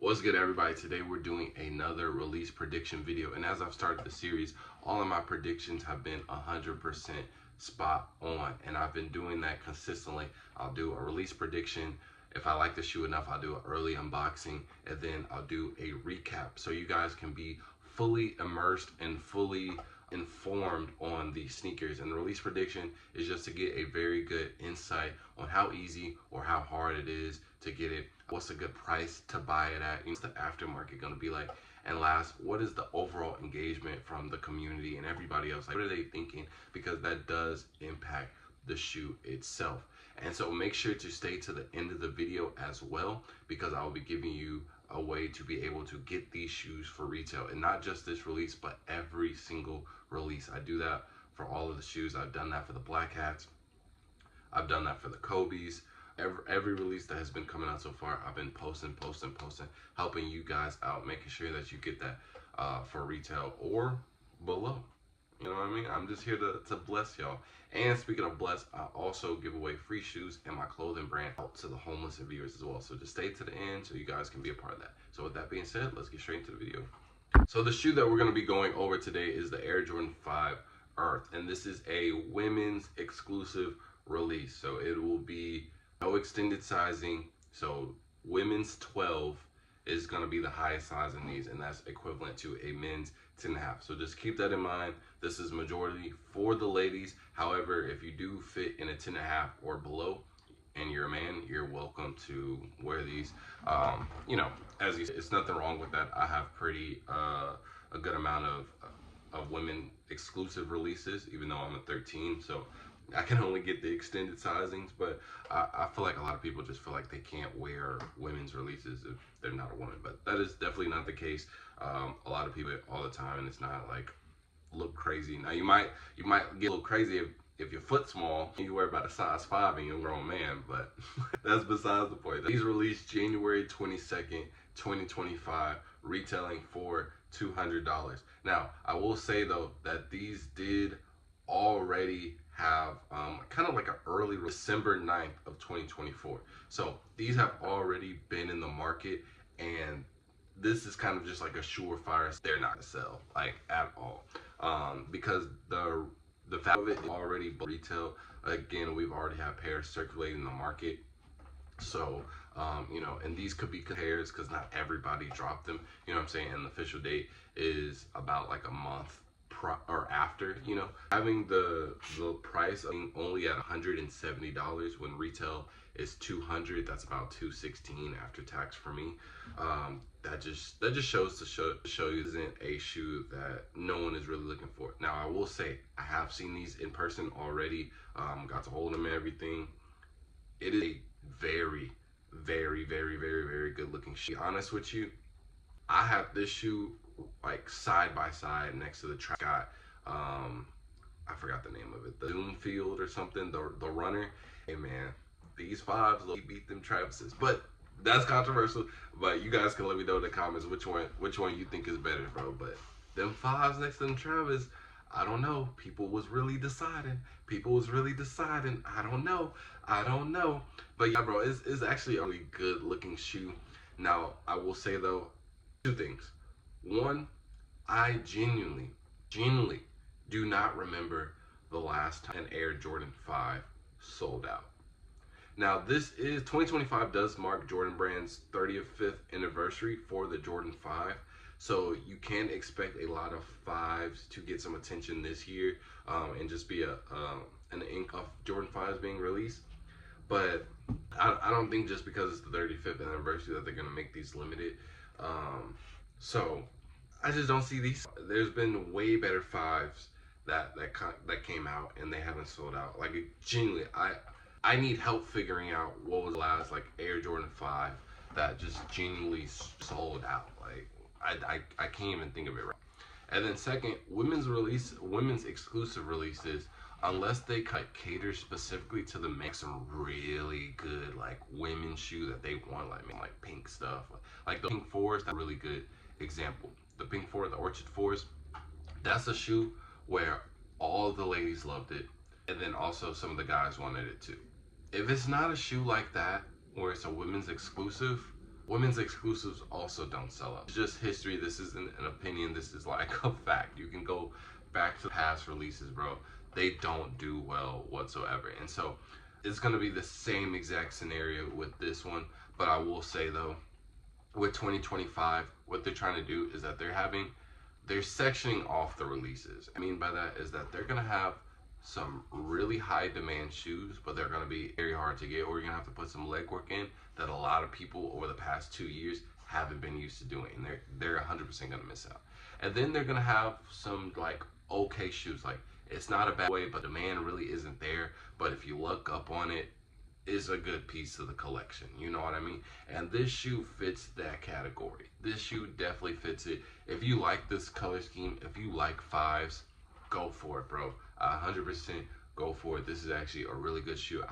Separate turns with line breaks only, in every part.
What's good, everybody? Today we're doing another release prediction video, and as I've started the series, all of my predictions have been 100% spot on, and I've been doing that consistently. I'll do a release prediction. If I like the shoe enough, I'll do an early unboxing, and then I'll do a recap so you guys can be fully immersed and fully informed on the sneakers. And the release prediction is just to get a very good insight on how easy or how hard it is to get it, what's a good price to buy it at, what's the aftermarket going to be like, and last, what is the overall engagement from the community and everybody else, like what are they thinking, because that does impact the shoe itself. And so make sure to stay to the end of the video as well, because I will be giving you a way to be able to get these shoes for retail, and not just this release but every single release. I do that for all of the shoes. I've done that for the Black Hats, I've done that for the Kobe's. Every release that has been coming out so far, I've been posting, helping you guys out, making sure that you get that for retail or below. You know what I mean? I'm just here to bless y'all. And speaking of bless, I also give away free shoes and my clothing brand out to the homeless and viewers as well. So just stay to the end so you guys can be a part of that. So with that being said, let's get straight into the video. So the shoe that we're going to be going over today is the Air Jordan 5 Earth. And this is a women's exclusive release. So it will be no extended sizing. So women's 12 is going to be the highest size in these, and that's equivalent to a men's 10.5. So just keep that in mind. This is majority for the ladies. However, if you do fit in a 10.5 or below and you're a man, you're welcome to wear these. You know, as you said, it's nothing wrong with that. I have pretty a good amount of women exclusive releases, even though I'm a 13, so I can only get the extended sizings. But I feel like a lot of people just feel like they can't wear women's releases if they're not a woman, but that is definitely not the case. A lot of people all the time, and it's not like look crazy. Now you might get a little crazy if your foot's small and you wear about a size 5 and you're a grown man, but that's besides the point. These released January 22nd, 2025, retailing for $200. Now I will say though that these did already have kind of like an early December 9th of 2024. So these have already been in the market, and this is kind of just like a surefire they're not gonna sell like at all, because the fact of it is already retail. Again, we've already had pairs circulating in the market. So you know, and these could be pairs because not everybody dropped them, you know what I'm saying, and the official date is about like a month or after. You know, having the price of only at $170 when retail is $200, that's about $216 after tax for me. That just shows to show you isn't a shoe that no one is really looking for. Now I will say I have seen these in person already, got to hold them and everything. It is a very good looking shoe. To be honest with you, I have this shoe like side by side next to the track. Got I forgot the name of it, the Doomfield or something, the runner. Hey man, these 5s beat them Travises, but that's controversial. But you guys can let me know in the comments which one you think is better, bro. But them 5s next to them Travis, I don't know. People was really deciding. I don't know. But yeah, bro, it's actually a really good looking shoe. Now I will say though, 2 things. One, I genuinely do not remember the last time an Air Jordan 5 sold out. Now this is 2025 does mark Jordan Brand's 35th anniversary for the Jordan 5. So you can expect a lot of 5s to get some attention this year, and just be an ink of Jordan 5s being released. But I don't think just because it's the 35th anniversary that they're gonna make these limited. So I just don't see these. There's been way better 5s that came out and they haven't sold out. Like genuinely, I need help figuring out what was the last like Air Jordan 5 that just genuinely sold out. Like I can't even think of it right. And then second, women's exclusive releases, unless they cater specifically to the make some really good like women's shoe that they want, like pink stuff, like the Pink Forest, that's a really good example. The Pink Forest, the Orchid Forest, that's a shoe where all the ladies loved it, and then also some of the guys wanted it too. If it's not a shoe like that, where it's a women's exclusive, Women's exclusives also don't sell out. It's just history. This isn't an opinion. This is like a fact. You can go back to past releases, bro. They don't do well whatsoever. And so it's going to be the same exact scenario with this one. But I will say though, with 2025, what they're trying to do is that they're sectioning off the releases. I mean by that is that they're going to have some really high demand shoes, but they're going to be very hard to get, or you're going to have to put some legwork in that a lot of people over the past 2 years haven't been used to doing, and they're 100% going to miss out. And then they're going to have some like okay shoes, like it's not a bad way, but demand really isn't there, but if you look up on it, is a good piece of the collection, you know what I mean? And this shoe fits that category. This shoe definitely fits it. If you like this color scheme, if you like fives, go for it, bro. 100% go for it. This is actually a really good shoe.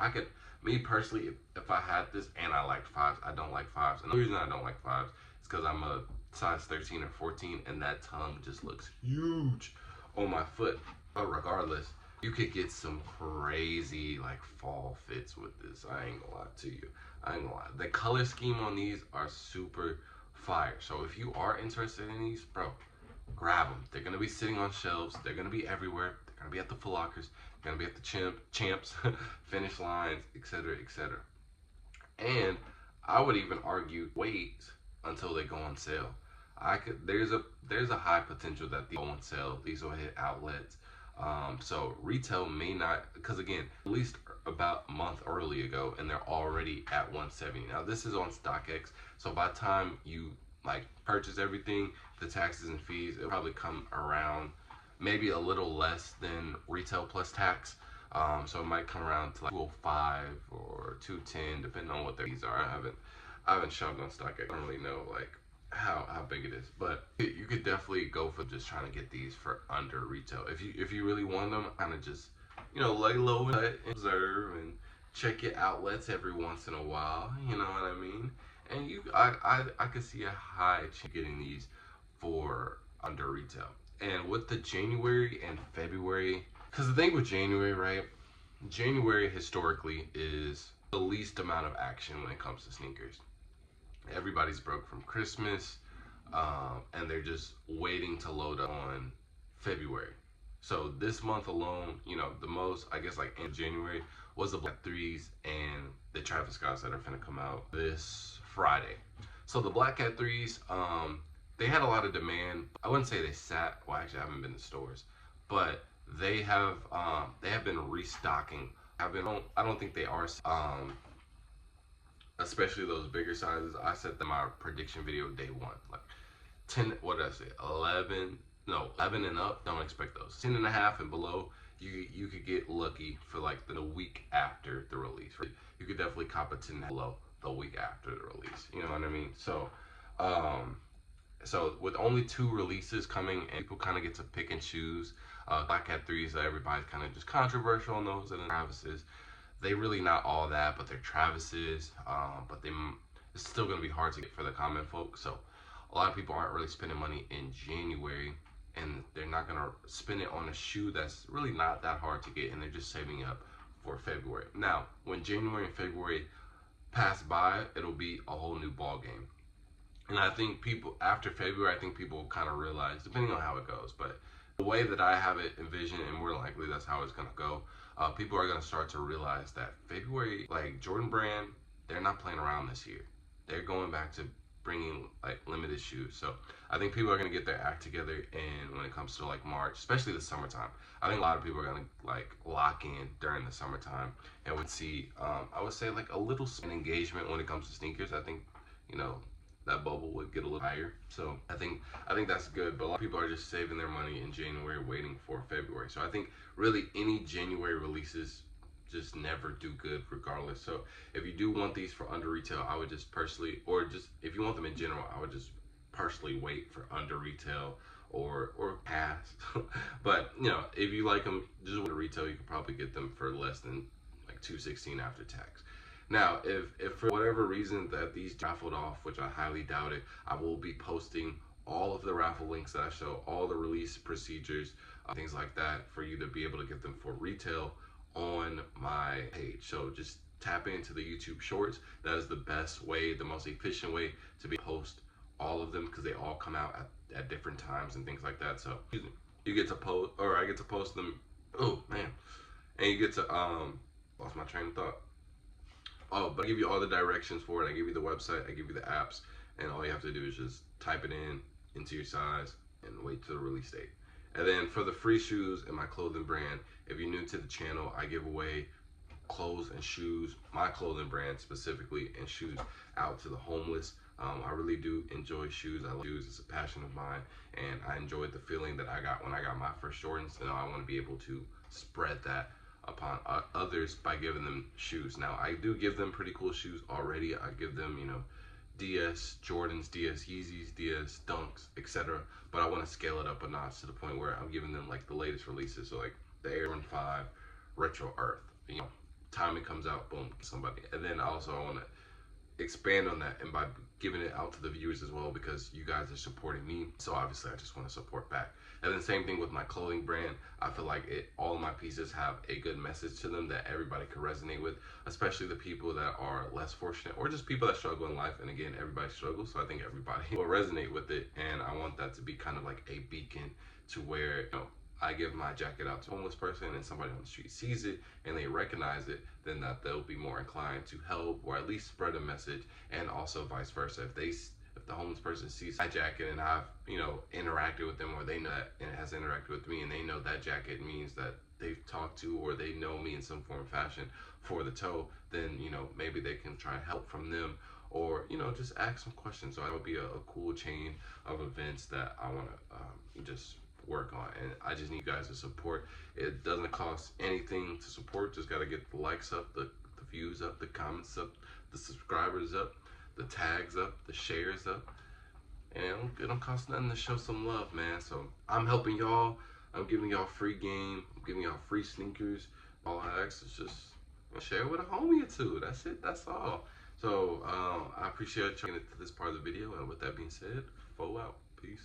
Me personally, if I had this and I liked fives, I don't like fives. And the reason I don't like fives is because I'm a size 13 or 14 and that tongue just looks huge on my foot. But regardless, you could get some crazy like fall fits with this. I ain't gonna lie to you. I ain't gonna lie. The color scheme on these are super fire. So if you are interested in these, bro, grab them. They're gonna be sitting on shelves. They're gonna be everywhere. They're gonna be at the Foot Lockers. They're gonna be at the champs, finish lines, etc., etc. And I would even argue wait until they go on sale. There's a high potential that these go on sale. These will hit outlets. So retail may not, because again, at least about a month early ago, and they're already at 170. Now this is on StockX, so by the time you like purchase everything, the taxes and fees, it'll probably come around maybe a little less than retail plus tax. So it might come around to like 205 or 210, depending on what their fees are. I haven't shopped on StockX. I don't really know like how big it is, but you could definitely go for just trying to get these for under retail. If you really want them, kind of just, you know, lay low and observe and check your outlets every once in a while, you know what I mean? And I could see a high chance getting these for under retail. And with the January and February, because the thing with January, right? January historically is the least amount of action when it comes to sneakers. Everybody's broke from Christmas, and they're just waiting to load up on February. So this month alone, you know, the most, I guess, like in January was the Black 3s and the Travis Scotts that are finna come out this Friday. So the Black Cat 3s, they had a lot of demand. I wouldn't say they sat, well actually I haven't been to stores, but they have been restocking. I don't think they are, especially those bigger sizes. I set them my prediction video day one, like 10, what did I say, 11 and up, don't expect those. 10 and a half and below, you could get lucky for like the week after the release, right? You could definitely cop a 10 and below the week after the release, you know what I mean? So so with only 2 releases coming, and people kind of get to pick and choose. Black Cat 3s, everybody's kind of just controversial on those, and then Travis's, they really not all that, but they're Travis's, but it's still going to be hard to get for the common folk. So a lot of people aren't really spending money in January, and they're not going to spend it on a shoe that's really not that hard to get, and they're just saving up for February. Now, when January and February pass by, it'll be a whole new ball game. And I think people, after February, I think people will kind of realize, depending on how it goes, but the way that I have it envisioned, and more likely that's how it's going to go, people are going to start to realize that February, like Jordan Brand, they're not playing around this year. They're going back to bringing like limited shoes. So I think people are going to get their act together, and when it comes to like March, especially the summertime, I think a lot of people are going to like lock in during the summertime, and we'd see, I would say like a little engagement when it comes to sneakers. I think, you know, that bubble would get a little higher. So I think that's good, but a lot of people are just saving their money in January waiting for February. So I think really any January releases just never do good regardless. So if you do want these for under retail, I would just personally, or just if you want them in general, I would just personally wait for under retail or pass. But you know, if you like them just with retail, you could probably get them for less than like $216 after tax. Now, if for whatever reason that these raffled off, which I highly doubt it, I will be posting all of the raffle links that I show, all the release procedures, things like that, for you to be able to get them for retail on my page. So just tap into the YouTube Shorts. That is the best way, the most efficient way to be post all of them, because they all come out at different times and things like that. So you get to post, or I get to post them. Oh man, and you get to lost my train of thought. Oh, but I give you all the directions for it. I give you the website, I give you the apps, and all you have to do is just type it in into your size and wait till the release date. And then for the free shoes in my clothing brand, if you're new to the channel, I give away clothes and shoes, my clothing brand specifically, and shoes out to the homeless. I really do enjoy shoes. I love shoes. It's a passion of mine, and I enjoyed the feeling that I got when I got my first Jordans. And I want to be able to spread that upon others by giving them shoes. Now, I do give them pretty cool shoes already. I give them, you know, DS Jordans, DS Yeezys, DS Dunks, etc. But I want to scale it up a notch to the point where I'm giving them like the latest releases. So like the Air 5 Retro Earth. You know, time it comes out, boom, somebody. And then also I want to expand on that, and by giving it out to the viewers as well, because you guys are supporting me, so obviously I just want to support back. And then same thing with my clothing brand. I feel like all of my pieces have a good message to them that everybody can resonate with, especially the people that are less fortunate, or just people that struggle in life. And again, everybody struggles, so I think everybody will resonate with it. And I want that to be kind of like a beacon to where, you know, I give my jacket out to a homeless person and somebody on the street sees it and they recognize it, then that they'll be more inclined to help, or at least spread a message. And also vice versa, if the homeless person sees my jacket and I've, you know, interacted with them, or they know that and it has interacted with me, and they know that jacket means that they've talked to, or they know me in some form or fashion for the toe, then, you know, maybe they can try and help from them, or, you know, just ask some questions. So that would be a cool chain of events that I want to just work on. And I just need you guys to support. It doesn't cost anything to support. Just got to get the likes up, the views up, the comments up, the subscribers up, the tags up, the shares up. And it don't cost nothing to show some love, man. So I'm helping y'all. I'm giving y'all free game. I'm giving y'all free sneakers. All I ask is just share with a homie or two. That's it. That's all. So I appreciate you getting to this part of the video. And with that being said, foe out. Peace.